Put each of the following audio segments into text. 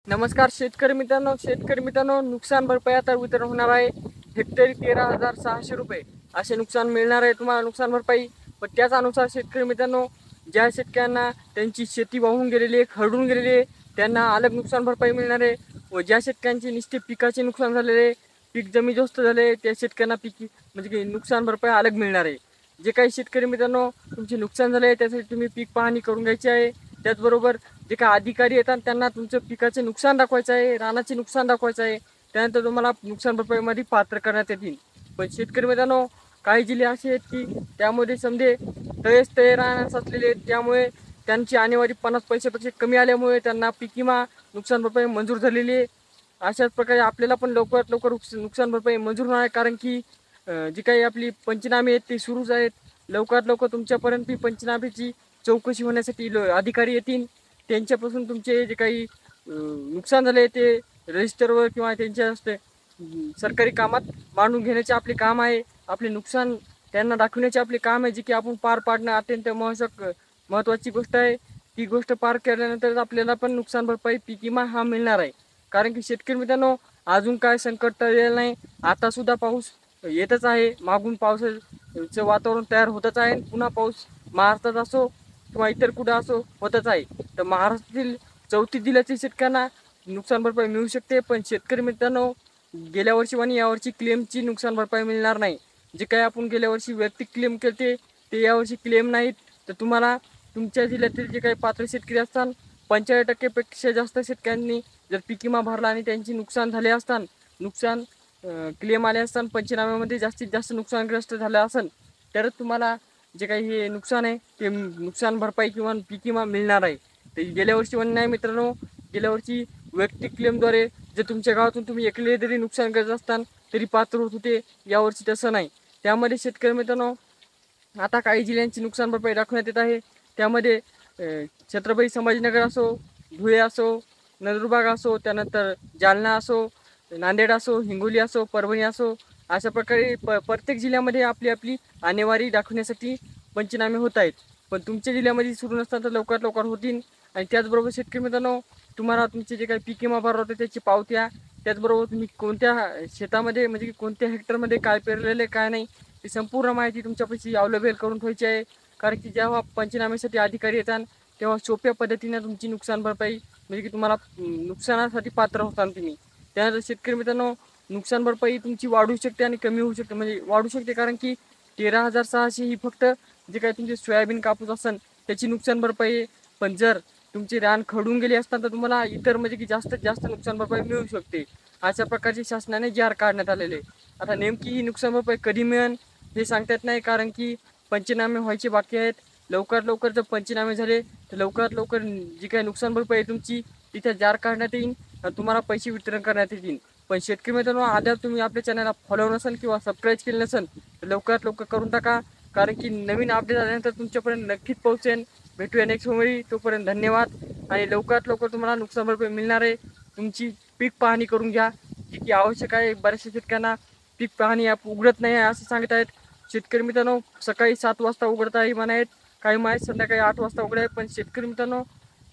नमस्कार शेतकरी मित्रांनो, नुकसान भरपाई आता वितरण होणार आहे. हेक्टरी 13,600 रुपये असे नुकसान मिळणार आहे तुम्हाला नुकसान भरपाई. पण त्याच अनुसार शेतकरी मित्रांनो, ज्या शेतकऱ्यांना त्यांची शेती वाहून गेलेली आहे, खरडून गेलेली आहे, त्यांना अलग नुकसान भरपाई मिळणार आहे. व ज्या शेतकऱ्यांचे नुसते पिकाचे नुकसान झालेले, पीक जमीनदोस्त झाले, त्या शेतकऱ्यांना पीक म्हणजे की नुकसान भरपाई अलग मिळणार आहे. जे काही शेतकरी मित्रांनो तुमचे नुकसान झाले त्यासाठी तुम्ही पीक पाहणी करून घ्यायची आहे. त्याचबरोबर जे काही अधिकारी येतात त्यांना तुमचं पिकाचे नुकसान दाखवायचं आहे, रानाचे नुकसान दाखवायचं आहे. त्यानंतर तुम्हाला नुकसान भरपाईमध्ये पात्र करण्यात येतील. पण शेतकरी मित्रांनो, काही जिल्हे असे आहेत की त्यामध्ये समजे तळे रान साचलेले आहेत, त्यामुळे त्यांची आणेवारी 50 पैशापेक्षा कमी आल्यामुळे त्यांना पीक विमा नुकसान भरपाई मंजूर झालेली आहे. अशाच प्रकारे आपल्याला पण लवकरात लवकर नुकसान भरपाई मंजूर होणार आहे, कारण की जी काही आपली पंचनामे आहेत ते सुरूच आहेत. लवकरात लवकर तुमच्यापर्यंत ती पंचनामेची चौकशी होण्यासाठी अधिकारी येतील. त्यांच्यापासून तुमचे जे काही नुकसान झाले ते रजिस्टरवर किंवा त्यांच्या सरकारी कामात मांडून घेण्याचे आपले काम आहे. आपले नुकसान त्यांना दाखवण्याचे आपले काम आहे, जे की आपण पार पाडणं अत्यंत महत्त्वाची गोष्ट आहे. ती गोष्ट पार केल्यानंतर आपल्याला पण नुकसान भरपाई पीक विमा हा मिळणार आहे. कारण की शेतकरी मित्रांनो, अजून काय संकट टळलेलं नाही. आता सुद्धा पाऊस येतच आहे, मागून पावसाचं वातावरण तयार होतच आहे. पुन्हा पाऊस महाराष्ट्रात असो किंवा इतर कुठं असो होतच आहे. तर महाराष्ट्रातील 34 जिल्ह्यातील शेतकऱ्यांना नुकसान भरपाई मिळू शकते. पण शेतकरी मित्रांनो, गेल्या वर्षी आणि यावर्षी क्लेमची नुकसान भरपाई मिळणार नाही. जे काही आपण गेल्या वर्षी वैयक्तिक क्लेम केले ते यावर्षी क्लेम नाहीत. तर तुम्हाला तुमच्या जिल्ह्यातील जे काही पात्र शेतकरी असतात, 95% जास्त शेतकऱ्यांनी जर पीक विमा भरला आणि त्यांची नुकसान झाले असतात, नुकसान क्लेम आले असतात, पंचनाम्यामध्ये जास्तीत जास्त नुकसानग्रस्त झालं असेल, तरच तुम्हाला जे काही हे नुकसान आहे ते नुकसान भरपाई किंवा पीक विमा मिळणार आहे. ते गेल्या वर्षी पण नाही मित्रांनो, गेल्या वर्षी वैयक्तिक क्लेमद्वारे जर तुमच्या गावातून तुम्ही एकले जरी नुकसान करत असताल तरी पात्र होत होते. यावर्षी तसं नाही. त्यामध्ये शेतकरी मित्रांनो, आता काही जिल्ह्यांची नुकसान भरपाई दाखवण्यात येत आहे. त्यामध्ये छत्रपती संभाजीनगर असो, धुळे असो, नंदुरबार असो, त्यानंतर जालना असो, नांदेड असो, हिंगोली असो, परभणी असो, अशा प्रकारे प्रत्येक जिल्ह्यामध्ये आपली आपली आणेवारी दाखवण्यासाठी पंचनामे होत आहेत. पण तुमच्या जिल्ह्यामध्ये सुरू नसतात तर लवकरात लवकर होतील. आणि त्याचबरोबर शेतकरी मित्रांनो, तुम्हाला तुमचे जे काही पीक विमा भरला होता त्याची पावत्या, त्याचबरोबर तुम्ही कोणत्या शेतामध्ये म्हणजे की कोणत्या हेक्टरमध्ये काय पेरलेलं आहे काय नाही, ती संपूर्ण माहिती तुमच्यापाशी अवेलेबल करून ठेवायची आहे. कारण की जेव्हा पंचनाम्यासाठी अधिकारी येतात तेव्हा सोप्या पद्धतीने तुमची नुकसान भरपाई म्हणजे की तुम्हाला नुकसानासाठी पात्र होता तुम्ही. त्यानंतर शेतकरी मित्रांनो, नुकसान भरपाई तुमची वाढू शकते आणि कमी होऊ शकते. म्हणजे वाढू शकते कारण की 13,600 ही फक्त जे काही तुमचे सोयाबीन कापूस असेल त्याची नुकसान भरपाई आहे. पण जर तुमचे रान खडून गेले असतात तर तुम्हाला इतर म्हणजे की जास्तीत जास्त नुकसान भरपाई मिळू शकते. अशा प्रकारचे शासनाने जी आर काढण्यात आलेले. आता नेमकी ही नुकसान भरपाई कधी मिळेल हे सांगता येत नाही, कारण की पंचनामे व्हायचे बाकी आहेत. लवकरात लवकर जर पंचनामे झाले तर लवकरात लवकर जी काही नुकसान भरपाई आहे तुमची तिथे जार काढण्यात येईल आणि तुम्हाला पैसे वितरण करण्यात येतील. पण शेतकरी मित्रांनो, अद्याप तुम्ही आपल्या चॅनलला फॉलो नसेल किंवा सबस्क्राईब केलं नसेल तर लवकरात लवकर करून टाका, कारण की नवीन अपडेट आल्यानंतर तुमच्यापर्यंत नक्कीच पोहोचेल. भेटूया नेक्स्ट वेळी. तोपर्यंत धन्यवाद. आणि लवकरात लवकर तुम्हाला नुकसान भरपाई मिळणार आहे. तुमची पीक पाहणी करून घ्या, जी की आवश्यक आहे. बऱ्याचशा शेतकऱ्यांना पीक पाहणी ॲप उघडत नाही आहे असं सांगत आहेत. शेतकरी मित्रांनो, सकाळी 7 वाजता उघडत आहे म्हणत, काही माहीत संध्याकाळी 8 वाजता उघड आहे. पण शेतकरी मित्रांनो,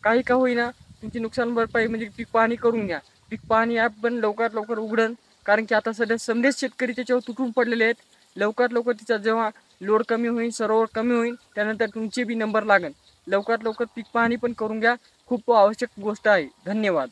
काही का होईना तुमची नुकसान भरपाई म्हणजे पीक पाहणी करून घ्या. पीक पाहणी ॲप पण लवकरात लवकर उघडन, कारण की आता सध्या समजेच शेतकरी त्याच्यावर तुटून पडलेले आहेत. लवकरात लवकर तिचा जेव्हा लोड कमी होईल, सर्व्हर कमी होईल, त्यानंतर तुमचे बी नंबर लागेल. लवकरात लवकर पीक पाहणी पण करून घ्या. खूप आवश्यक गोष्ट आहे. धन्यवाद.